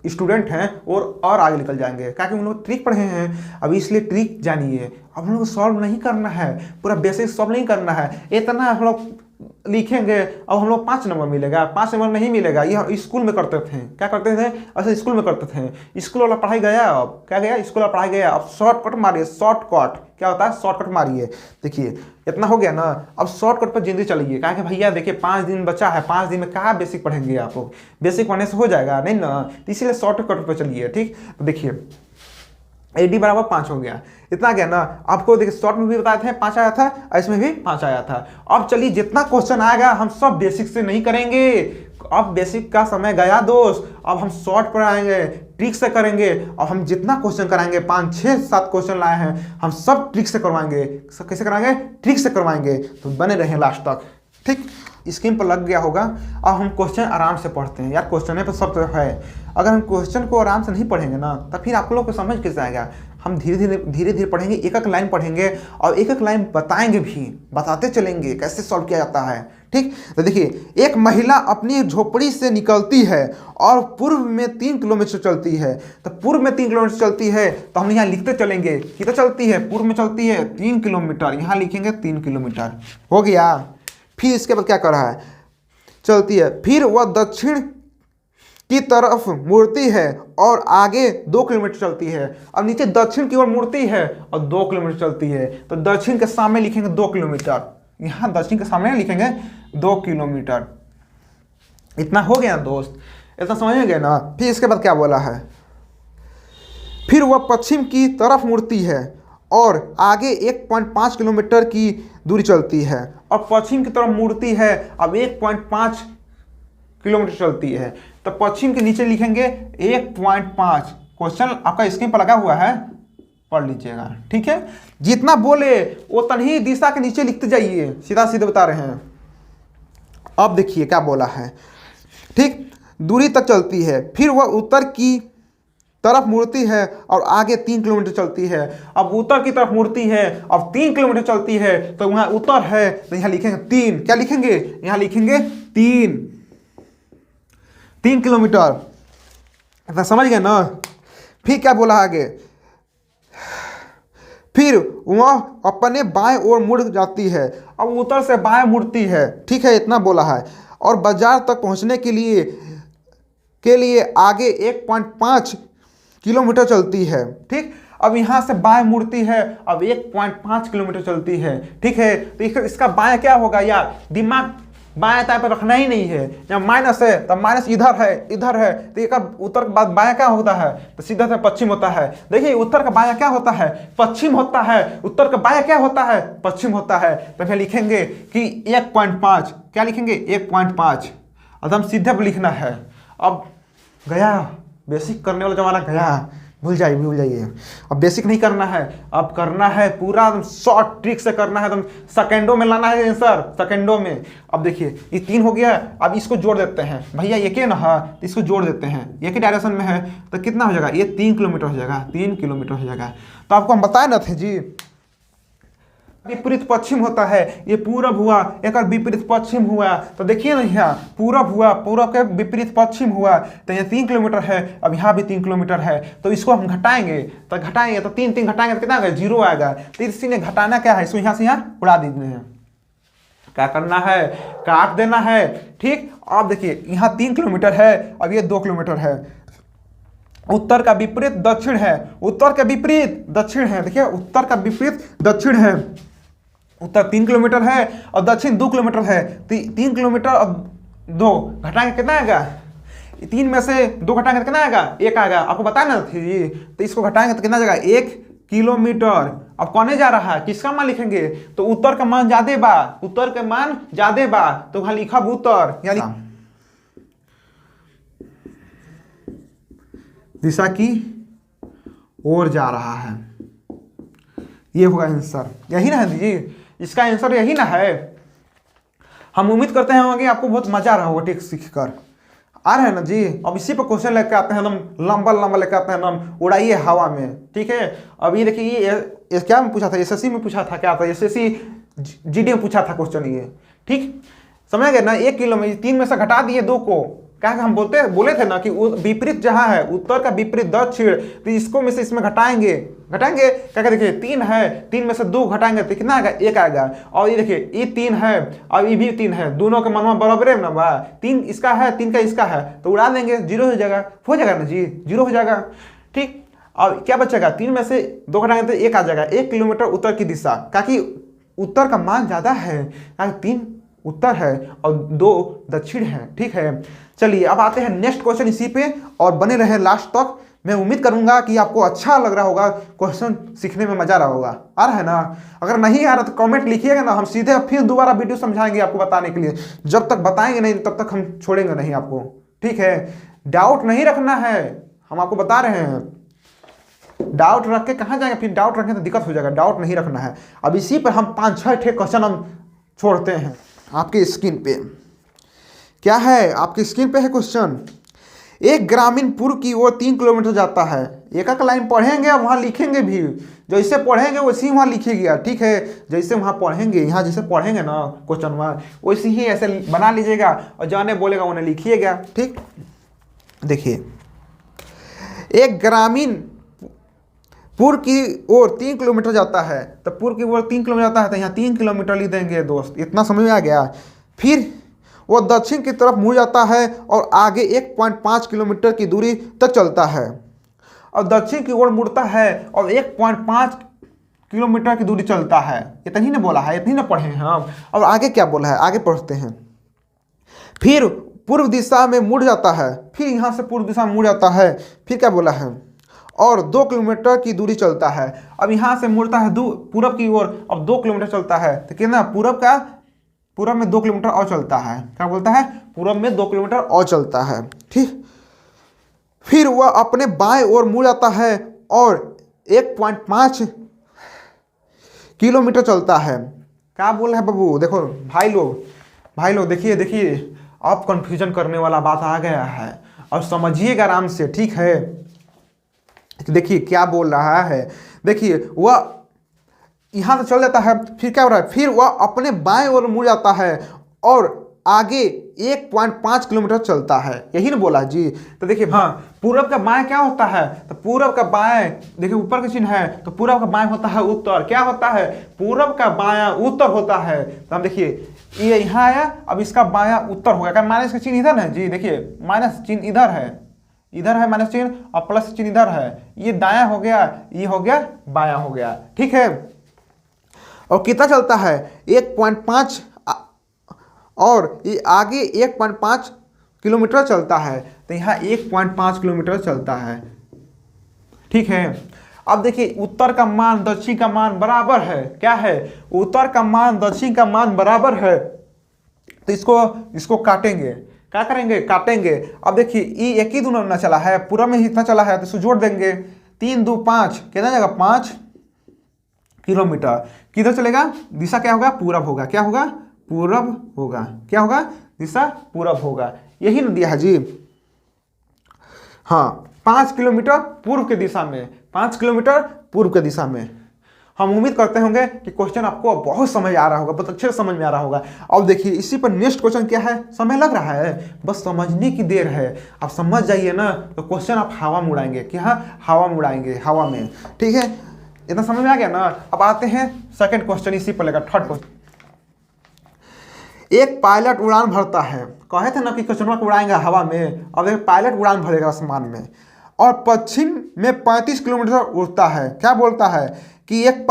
स्टूडेंट हैं और आगे निकल जाएंगे, क्योंकि उन लोग ट्रिक पढ़े हैं। अब इसलिए ट्रिक जानिए। अब हम लोग को सॉल्व नहीं करना है, पूरा बेसिक सॉल्व नहीं करना है। इतना हम लोग लिखेंगे, अब हम लोग 5 नंबर मिलेगा, 5 नंबर नहीं मिलेगा। यह स्कूल में करते थे, क्या करते थे, ऐसे स्कूल में करते थे। स्कूल वाला पढ़ाई गया, अब क्या गया, स्कूल वाला पढ़ाई गया। अब शॉर्टकट मारिए, शॉर्टकट क्या होता है, शॉर्टकट मारिए। देखिए इतना हो गया ना, अब शॉर्टकट पर जिंदगी चलिए। क्या कि भैया देखिए 5 दिन बचा है, 5 दिन में कहाँ बेसिक पढ़ेंगे आप लोग, बेसिक पढ़ने से हो जाएगा नहीं ना, तो इसीलिए शॉर्टकट पर चलिए, ठीक। तो देखिए ए डी बराबर 5 हो गया, इतना गया ना। आपको देखिए शॉर्ट में भी बताए थे 5 आया था, और इसमें भी 5 आया था। अब चलिए जितना क्वेश्चन आएगा हम सब बेसिक से नहीं करेंगे। अब बेसिक का समय गया दोस्त, अब हम शॉर्ट पर आएंगे, ट्रिक से करेंगे। और हम जितना क्वेश्चन कराएंगे, 5 6 7 क्वेश्चन लाए हैं, हम सब ट्रिक से करवाएंगे। कैसे कराएंगे, ट्रिक से करवाएंगे। तो बने रहें लास्ट तक, ठीक। स्क्रीन पर लग गया होगा। अब हम क्वेश्चन आराम से पढ़ते हैं यार, क्वेश्चन पर सब तो है। अगर हम क्वेश्चन को आराम से नहीं पढ़ेंगे ना, तो फिर आप लोग को समझ कैसे आएगा। हम धीरे धीरे पढ़ेंगे, एक एक लाइन पढ़ेंगे और एक एक लाइन बताएंगे भी, बताते चलेंगे कैसे सॉल्व किया जाता है, ठीक। तो देखिए एक महिला अपनी झोपड़ी से निकलती है और पूर्व में 3 किलोमीटर चलती है। तो पूर्व में 3 किलोमीटर चलती है, तो हम यहाँ लिखते चलेंगे कितना चलती है, पूर्व में चलती है 3 किलोमीटर, यहाँ लिखेंगे 3 किलोमीटर हो गया। फिर इसके बाद क्या कर रहा है, चलती है, फिर वह दक्षिण की तरफ मुड़ती है और आगे 2 किलोमीटर चलती है। अब नीचे दक्षिण की ओर मुड़ती है और 2 किलोमीटर चलती है। तो दक्षिण के सामने लिखेंगे 2 किलोमीटर, यहाँ दक्षिण के सामने लिखेंगे 2 किलोमीटर। इतना हो गया दोस्त, इतना समझ में गया ना। फिर इसके बाद क्या बोला है, फिर वह पश्चिम की तरफ मुड़ती है और आगे 1.5 किलोमीटर की दूरी चलती है और पश्चिम की तरफ मुड़ती है, अब 1.5 किलोमीटर चलती है। तो पश्चिम के नीचे लिखेंगे 1.5। क्वेश्चन आपका स्क्रीन पर लगा हुआ है, पढ़ लीजिएगा, ठीक है। जितना बोले उतना ही दिशा के नीचे लिखते जाइए, सीधा सीधे बता रहे हैं। अब देखिए क्या बोला है, ठीक, दूरी तक चलती है, फिर वह उत्तर की तरफ मुड़ती है और आगे 3 किलोमीटर चलती है। अब उत्तर की तरफ मुड़ती है, अब 3 किलोमीटर चलती है, तो वहाँ उत्तर है, तो यहाँ लिखेंगे 3। क्या लिखेंगे? यहाँ लिखेंगे 3 किलोमीटर। ऐसा समझ गए ना। फिर क्या बोला आगे, फिर वह अपने बाएं ओर मुड़ जाती है, अब उत्तर से बाएं मुड़ती है, ठीक है, इतना बोला है। और बाजार तक पहुंचने के लिए आगे 1.5 किलोमीटर चलती है, ठीक। अब यहाँ से बाएं मुड़ती है, अब 1.5 किलोमीटर चलती है, ठीक है। तो इसका बाएं क्या होगा यार, दिमाग बाएं ताएं पर रखना ही नहीं है। जब माइनस है तब माइनस इधर है, इधर है, तो एक उत्तर के बाद बायां क्या होता है, तो सीधा से पश्चिम होता है। देखिए उत्तर का बायां क्या होता है, पश्चिम होता है। उत्तर का बायां क्या होता है, पश्चिम होता है। तो फिर लिखेंगे कि 1.5, क्या लिखेंगे 1.5। अब हम सीधे पर लिखना है। अब गया बेसिक करने वाला जमाना गया, भूल जाइए। अब बेसिक नहीं करना है, अब करना है पूरा शॉर्ट ट्रिक से करना है, एकदम सेकंडों में लाना है आंसर, सेकंडों में। अब देखिए ये 3 हो गया, अब इसको जोड़ देते हैं भैया, ये क्या ना है, तो इसको जोड़ देते हैं, ये के डायरेक्शन में है, तो कितना हो जाएगा, ये 3 किलोमीटर हो जाएगा, 3 किलोमीटर हो जाएगा। तो आपको हम बताए ना थे जी, विपरीत पश्चिम होता है, ये पूरब हुआ, एक विपरीत पश्चिम हुआ। तो देखिए ना यहाँ पूरब हुआ, पूरब के विपरीत पश्चिम हुआ, तो यहाँ 3 किलोमीटर है, अब यहाँ भी 3 किलोमीटर है। तो इसको हम घटाएंगे, तो 3 घटाएंगे तो कितना आएगा, 0 आएगा। तो इसलिए घटाना क्या है, इसको यहाँ से यहाँ उड़ा दीजिए हैं। क्या करना है, काट देना है, ठीक। अब देखिए यहाँ 3 किलोमीटर है, अब ये 2 किलोमीटर है। उत्तर का विपरीत दक्षिण है, उत्तर का विपरीत दक्षिण है, देखिए उत्तर का विपरीत दक्षिण है। उत्तर 3 किलोमीटर है और दक्षिण 2 किलोमीटर है। 3 किलोमीटर और 2 घटाएंगे कितना आएगा, 3 में से 2 घटाएंगे तो कितना आएगा, 1 आएगा। आपको बताना थी, तो इसको घटाएंगे तो कितना जाएगा, 1 किलोमीटर। अब कौन जा रहा है, किसका मान लिखेंगे, तो उत्तर का मान ज्यादा बा, उत्तर का मान ज्यादा बा, तो वहां लिखा उत्तर, यानी दिशा की ओर जा रहा है। ये होगा आंसर, यही ना है जी, इसका आंसर यही ना है। हम उम्मीद करते हैं कि आपको बहुत मजा आ रहा होगा टेक सीख कर। आ रहे हैं ना जी। अब इसी पर क्वेश्चन लेकर आते हैं एकदम लंबा लेकर आते हैं एकदम, उड़ाइए हवा में, ठीक है। अब ये देखिए ये क्या में पूछा था, एसएससी में पूछा था, क्या था, एसएससी जीडी में पूछा था क्वेश्चन ये, ठीक। समझ गए ना। 1 किलोमीटर 3 में से घटा दिए 2 को, क्या हम बोले थे ना कि विपरीत जहां है, उत्तर का विपरीत दक्षिण, तो इसको में से इसमें घटाएंगे क्या, देखिए 3 है, 3 में से 2 घटाएंगे तो कितना आएगा, 1 आएगा। और ये देखिए ये 3 है और ये भी 3 है, दोनों के मनवा बराबर है ना बा, 3 इसका है 3 का इसका है, तो उड़ा देंगे, 0 हो जाएगा ना जी, 0 हो जाएगा, ठीक। और क्या बचेगा, 3 में से 2 घटाएंगे तो 1 आ जाएगा। 1 किलोमीटर उत्तर की दिशा, क्योंकि उत्तर का मान ज्यादा है, 3 उत्तर है और 2 दक्षिण है, ठीक है। चलिए अब आते हैं नेक्स्ट क्वेश्चन इसी पे, और बने रहे लास्ट तक। मैं उम्मीद करूंगा कि आपको अच्छा लग रहा होगा, क्वेश्चन सीखने में मजा आ रहा होगा। आ रहा है ना। अगर नहीं आ रहा तो कमेंट लिखिएगा ना, हम सीधे फिर दोबारा वीडियो समझाएंगे आपको बताने के लिए। जब तक बताएंगे नहीं तब तक हम छोड़ेंगे नहीं आपको, ठीक है। डाउट नहीं रखना है, हम आपको बता रहे हैं। डाउट रख के कहाँ जाएंगे, फिर डाउट रखें तो दिक्कत हो जाएगा, डाउट नहीं रखना है। अब इसी पर हम 5-6 क्वेश्चन हम छोड़ते हैं। आपकी स्क्रीन पे क्या है, आपकी स्क्रीन पे है क्वेश्चन। एक ग्रामीण पूर्व की ओर 3 किलोमीटर जाता है। एक लाइन पढ़ेंगे और वहाँ लिखेंगे भी, जैसे पढ़ेंगे वैसे ही वहाँ लिखिएगा, ठीक है। जैसे वहाँ पढ़ेंगे, यहाँ जैसे पढ़ेंगे ना क्वेश्चन वहाँ, वैसे ही ऐसे बना लीजिएगा और जाने बोलेगा उन्हें लिखिएगा, ठीक। देखिए एक ग्रामीण पूर्व की ओर 3 किलोमीटर जाता है, तो पूर्व की ओर 3 किलोमीटर जाता है, तो यहाँ 3 किलोमीटर लिख देंगे दोस्त, इतना समझ में आ गया। फिर वो दक्षिण की तरफ मुड़ जाता है और आगे 1.5 किलोमीटर की दूरी तक चलता है। और दक्षिण की ओर मुड़ता है और 1.5 किलोमीटर की दूरी चलता है। इतनी ना बोला है, इतनी ना पढ़े हैं हम। और आगे क्या बोला है, आगे पढ़ते हैं। फिर पूर्व दिशा में मुड़ जाता है, फिर यहाँ से पूर्व दिशा में मुड़ जाता है। फिर क्या बोला है, और 2 किलोमीटर की दूरी चलता है। अब यहाँ से मुड़ता है पूरब की ओर, अब 2 किलोमीटर चलता है, तो कितना पूरब में 2 किलोमीटर और चलता है। क्या बोलता है? पूरब में 2 किलोमीटर और चलता है। ठीक, फिर वह अपने बाएं ओर मुड़ जाता है और 1.5 किलोमीटर चलता है। क्या बोल रहे हैं बाबू? देखो भाई लोग देखिए अब कंफ्यूजन करने वाला बात आ गया है, और समझिएगा आराम से, ठीक है? देखिए क्या बोल रहा है। देखिए वह यहाँ से चल जाता है, फिर क्या हो रहा है? फिर वह अपने बाएं ओर मुड़ जाता है और आगे 1.5 किलोमीटर चलता है। यही ना बोला जी? तो देखिए, हाँ, पूरब का बाएं क्या होता है? तो पूरब का बाएं, देखिए ऊपर का चिन्ह है, तो पूरब का बाएं होता है उत्तर। क्या होता है? पूरब का बायां उत्तर होता है। तो हम देखिए ये यहाँ आया, अब इसका बायां उत्तर हो गया। क्या माइनस का चिन्ह इधर है जी? देखिए माइनस चिन्ह इधर है माइनस चिन्ह, और प्लस चिन्ह इधर है। ये दायां हो गया, ये हो गया बायां हो गया। ठीक है, और कितना चलता है? 1.5, और ये आगे 1.5 किलोमीटर चलता है। तो यहाँ 1.5 किलोमीटर चलता है। ठीक है, अब देखिए उत्तर का मान दक्षिण का मान बराबर है। क्या है? उत्तर का मान दक्षिण का मान बराबर है। तो इसको काटेंगे। क्या करेंगे? काटेंगे। अब देखिए ये एक ही दूना ना चला है, पूरा में इतना चला है, तो इसको जोड़ देंगे। 3 2 5, कितना जाएगा? 5 किलोमीटर। किधर चलेगा? दिशा क्या होगा? पूरब होगा। क्या होगा? पूरब होगा। क्या होगा? दिशा पूरब होगा। यही ना दिया है जी? हाँ, 5 किलोमीटर पूर्व के दिशा में, 5 किलोमीटर पूर्व के दिशा में। हम उम्मीद करते होंगे कि क्वेश्चन आपको बहुत समझ आ रहा होगा, बहुत अच्छे से समझ में आ रहा होगा। अब देखिए इसी पर नेक्स्ट क्वेश्चन क्या है? समय लग रहा है, बस समझने की देर है। आप समझ जाइए ना, तो क्वेश्चन आप हवा में उड़ाएंगे। कि हाँ, हवा में उड़ाएंगे, हवा में। ठीक है, इतना समझ में आ गया ना? अब आते हैं सेकंड क्वेश्चन, इसी पर लेकर थर्ड क्वेश्चन। एक पायलट उड़ान भरता है। कहे थे ना कि क्वेश्चन को उड़ाएंगे हवा में। अब एक पायलट उड़ान भरेगा आसमान में और पश्चिम में 35 किलोमीटर उड़ता है। क्या बोलता है? कि एक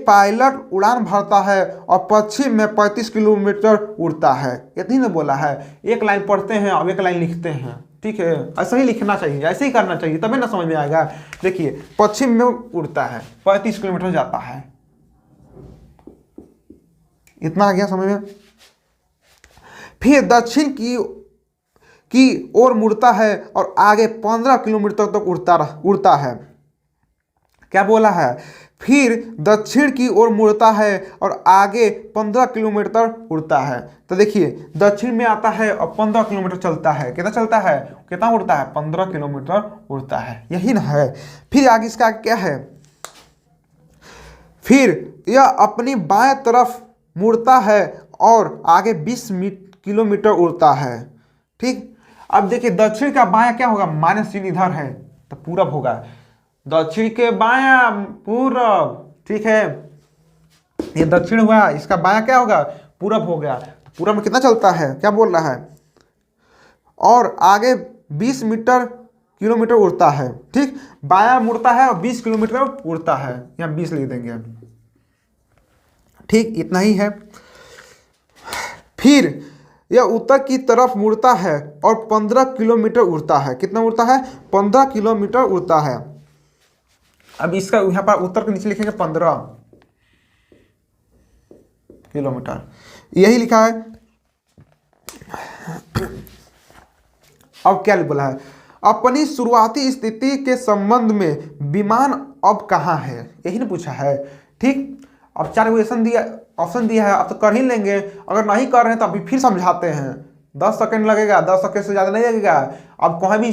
पायलट उड़ान भरता है और पश्चिम में 35 किलोमीटर उड़ता है। इतनी ना बोला है। एक लाइन पढ़ते हैं और एक लाइन लिखते हैं। ठीक है, ऐसा ही लिखना चाहिए, ऐसे ही करना चाहिए, तभी ना समझ में आएगा। देखिए पश्चिम में उड़ता है, 35 किलोमीटर जाता है। इतना आ गया समझ में? फिर दक्षिण की ओर मुड़ता है और आगे 15 किलोमीटर तक उड़ता है। क्या बोला है? फिर दक्षिण की ओर मुड़ता है और आगे 15 किलोमीटर उड़ता है। तो देखिए दक्षिण में आता है और 15 किलोमीटर चलता है। कितना चलता है? कितना उड़ता है? 15 किलोमीटर उड़ता है। यही ना है? फिर आगे इसका क्या है? फिर यह अपनी बाएं तरफ मुड़ता है और आगे 20 किलोमीटर उड़ता है। ठीक, अब देखिए दक्षिण का बायां क्या होगा? माइनस चिन्ह इधर है, तो पूरब होगा। दक्षिण के बायां पूरब। ठीक है, ये दक्षिण हुआ, इसका बायां क्या होगा? पूरब हो गया। तो पूरब में कितना चलता है? क्या बोल रहा है? और आगे 20 किलोमीटर उड़ता है। ठीक, बायां मुड़ता है और 20 किलोमीटर उड़ता है। यहाँ 20 लिख देंगे। ठीक, इतना ही है। फिर यह उत्तर की तरफ मुड़ता है और 15 किलोमीटर उड़ता है। कितना उड़ता है? 15 किलोमीटर उड़ता है। अब इसका यहाँ पर उत्तर के नीचे लिखेंगे 15 किलोमीटर, यही लिखा है। अब क्या बोला है? अपनी शुरुआती स्थिति के संबंध में विमान अब कहाँ है? यही ना पूछा है। ठीक, अब 4 ऑप्शन दिया है, अब तो कर ही लेंगे। अगर नहीं कर रहे हैं तो अभी फिर समझाते हैं। 10 सेकंड लगेगा, 10 सेकंड से ज़्यादा नहीं लगेगा। अब कहीं भी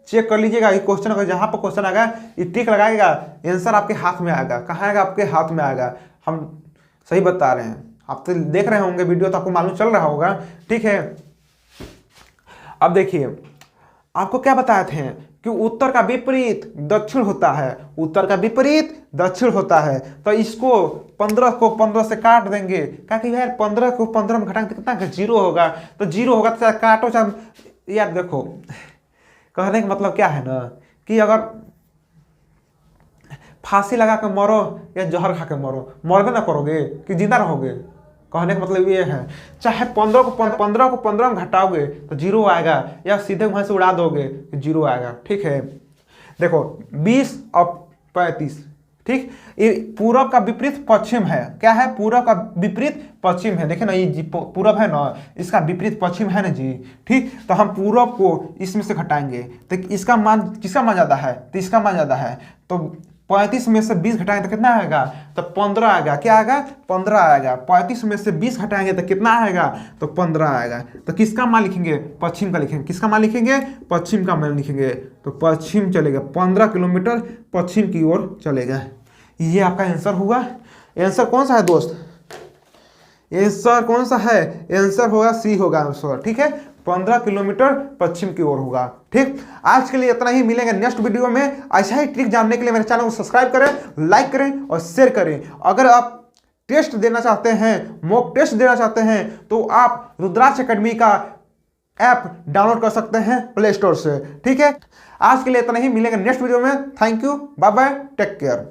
चेक कर लीजिएगा, ये क्वेश्चन अगर जहाँ पर क्वेश्चन आएगा ये टिक लगाएगा, आंसर आपके हाथ में आएगा। कहाँ आएगा? आपके हाथ में आएगा। हम सही बता रहे हैं, आप तो देख रहे होंगे वीडियो, तो आपको मालूम चल रहा होगा। ठीक है, अब देखिए आपको क्या बताए थे कि उत्तर का विपरीत दक्षिण होता है। उत्तर का विपरीत दक्षिण होता है। तो इसको 15 को 15 से काट देंगे। क्या कि यार 15 को 15 में घटाएंगे तो कितना? 0 होगा। तो 0 होगा तो चाहे काटो चाहे। यार देखो, कहने का मतलब क्या है ना, कि अगर फांसी लगा के मरो या जहर खा के मरो, मरबे ना करोगे कि जिंदा रहोगे? कहने का मतलब ये है, चाहे 15 को 15 में घटाओगे तो 0 आएगा, या सीधे वहां से उड़ा दोगे तो 0 आएगा। ठीक है, देखो 20 और 35, ठीक, ये पूरब का विपरीत पश्चिम है। क्या है? पूरब का विपरीत पश्चिम है। देखिए ना, ये जी पूरब है ना, इसका विपरीत पश्चिम है ना जी, ठीक। तो हम पूरब को इसमें से घटाएंगे तो इसका मान, किसका मान ज़्यादा है? तो इसका मान ज़्यादा है। तो 35 में से 20 घटाएंगे तो कितना आएगा? तो 15 आएगा। क्या आएगा? 15 आएगा। 35 में से 20 घटाएंगे तो कितना आएगा? तो 15 आएगा। तो किसका मान लिखेंगे? पश्चिम का लिखेंगे। किसका मान लिखेंगे? पश्चिम का मान लिखेंगे। तो पश्चिम चलेगा, 15 किलोमीटर पश्चिम की ओर चलेगा। ये आपका आंसर हुआ। आंसर कौन सा है दोस्त? आंसर कौन सा है? आंसर होगा सी होगा आंसर, ठीक है। 15 किलोमीटर पश्चिम की ओर होगा, ठीक। आज के लिए इतना ही, मिलेंगे नेक्स्ट वीडियो में। ऐसा ही ट्रिक जानने के लिए मेरे चैनल को सब्सक्राइब करें, लाइक करें और शेयर करें। अगर आप टेस्ट देना चाहते हैं, मॉक टेस्ट देना चाहते हैं, तो आप रुद्राक्ष एकेडमी का ऐप डाउनलोड कर सकते हैं प्ले स्टोर से, ठीक है। आज के लिए इतना ही, मिलेंगे नेक्स्ट वीडियो में। Thank you, bye bye, take care.